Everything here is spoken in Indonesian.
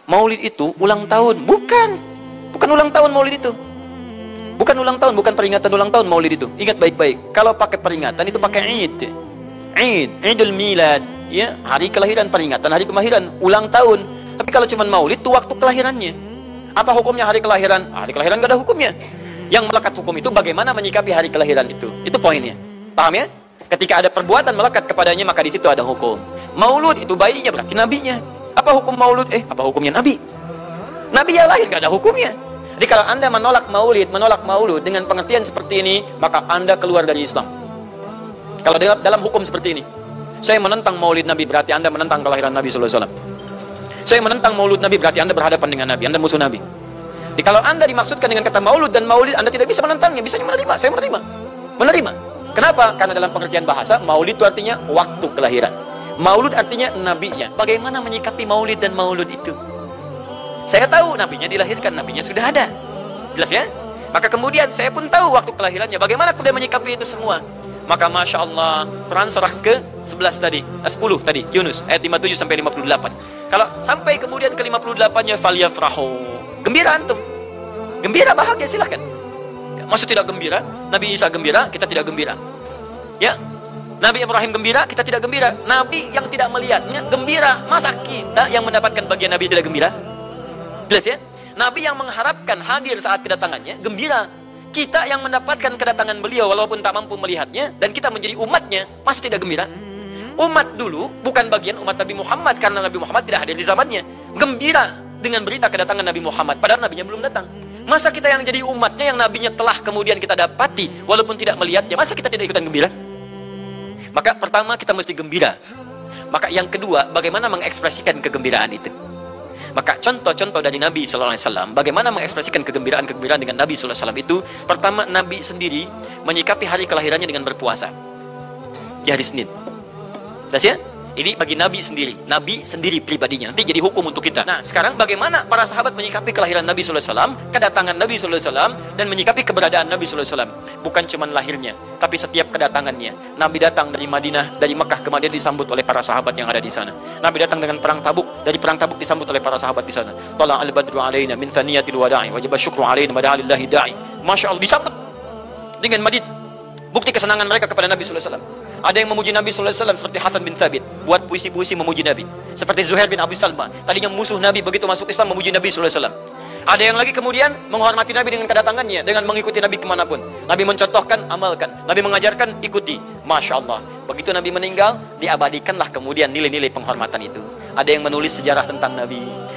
Maulid itu ulang tahun. Bukan. Bukan ulang tahun maulid itu. Bukan ulang tahun, bukan peringatan ulang tahun maulid itu. Ingat baik-baik. Kalau pakai peringatan itu pakai Id. Id, Idul Milad, ya, hari kelahiran, peringatan hari kelahiran, ulang tahun. Tapi kalau cuma maulid itu waktu kelahirannya. Apa hukumnya hari kelahiran? Hari kelahiran gak ada hukumnya. Yang melekat hukum itu bagaimana menyikapi hari kelahiran itu. Itu poinnya. Paham ya? Ketika ada perbuatan melekat kepadanya, maka di situ ada hukum. Maulud itu bayinya berarti nabinya. Apa hukum maulud? Apa hukumnya nabi? Nabi yang lahir gak ada hukumnya. Jadi kalau Anda menolak maulud dengan pengertian seperti ini, maka Anda keluar dari Islam. Kalau dalam hukum seperti ini, saya menentang maulid Nabi, berarti Anda menentang kelahiran Nabi SAW. Saya menentang maulud Nabi, berarti Anda berhadapan dengan Nabi, Anda musuh Nabi. Jadi kalau Anda dimaksudkan dengan kata maulud dan maulid, Anda tidak bisa menentangnya, bisanya menerima. Saya menerima. Kenapa? Karena dalam pengertian bahasa, maulid itu artinya waktu kelahiran. Maulud artinya nabinya. Bagaimana menyikapi maulid dan maulud itu? Saya tahu nabinya dilahirkan, nabinya sudah ada. Jelas ya? Maka kemudian saya pun tahu waktu kelahirannya. Bagaimana kemudian menyikapi itu semua? Maka Masya Allah, Quran surah ke-11 tadi, 10 tadi, Yunus, ayat 57 sampai 58. Kalau sampai kemudian ke 58-nya, falyafrahu. Gembira antum. Gembira, bahagia, silahkan. Ya, maksud tidak gembira, Nabi Isa gembira, kita tidak gembira. Ya, Nabi Ibrahim gembira, kita tidak gembira. Nabi yang tidak melihatnya gembira. Masa kita yang mendapatkan bagian Nabi tidak gembira? Jelas ya? Nabi yang mengharapkan hadir saat kedatangannya gembira. Kita yang mendapatkan kedatangan beliau walaupun tak mampu melihatnya, dan kita menjadi umatnya, masih tidak gembira? Umat dulu bukan bagian umat Nabi Muhammad, karena Nabi Muhammad tidak hadir di zamannya. Gembira dengan berita kedatangan Nabi Muhammad, padahal nabinya belum datang. Masa kita yang jadi umatnya, yang nabinya telah kemudian kita dapati walaupun tidak melihatnya, masa kita tidak ikutan gembira? Maka pertama kita mesti gembira. Maka yang kedua, bagaimana mengekspresikan kegembiraan itu? Maka contoh-contoh dari Nabi SAW, bagaimana mengekspresikan kegembiraan dengan Nabi SAW itu, pertama Nabi sendiri menyikapi hari kelahirannya dengan berpuasa di hari Senin. Jelas ya? Ini bagi Nabi sendiri pribadinya. Nanti jadi hukum untuk kita. Nah, sekarang bagaimana para sahabat menyikapi kelahiran Nabi SAW, kedatangan Nabi SAW, dan menyikapi keberadaan Nabi SAW. Bukan cuma lahirnya, tapi setiap kedatangannya. Nabi datang dari Madinah, dari Mekah ke Madinah disambut oleh para sahabat yang ada di sana. Nabi datang dengan perang Tabuk, dari perang Tabuk disambut oleh para sahabat di sana. Tala al-badru alaina min thaniyatil wada'i, wajib syukru alaina madalillahi da'i. Masya Allah, disambut dengan madid. Bukti kesenangan mereka kepada Nabi SAW. Ada yang memuji Nabi SAW seperti Hasan bin Thabit, buat puisi-puisi memuji Nabi. Seperti Zuhair bin Abi Salma, tadinya musuh Nabi, begitu masuk Islam memuji Nabi SAW. Ada yang lagi kemudian menghormati Nabi dengan kedatangannya, dengan mengikuti Nabi kemanapun. Nabi mencontohkan, amalkan. Nabi mengajarkan, ikuti. Masya Allah. Begitu Nabi meninggal, diabadikanlah kemudian nilai-nilai penghormatan itu. Ada yang menulis sejarah tentang Nabi.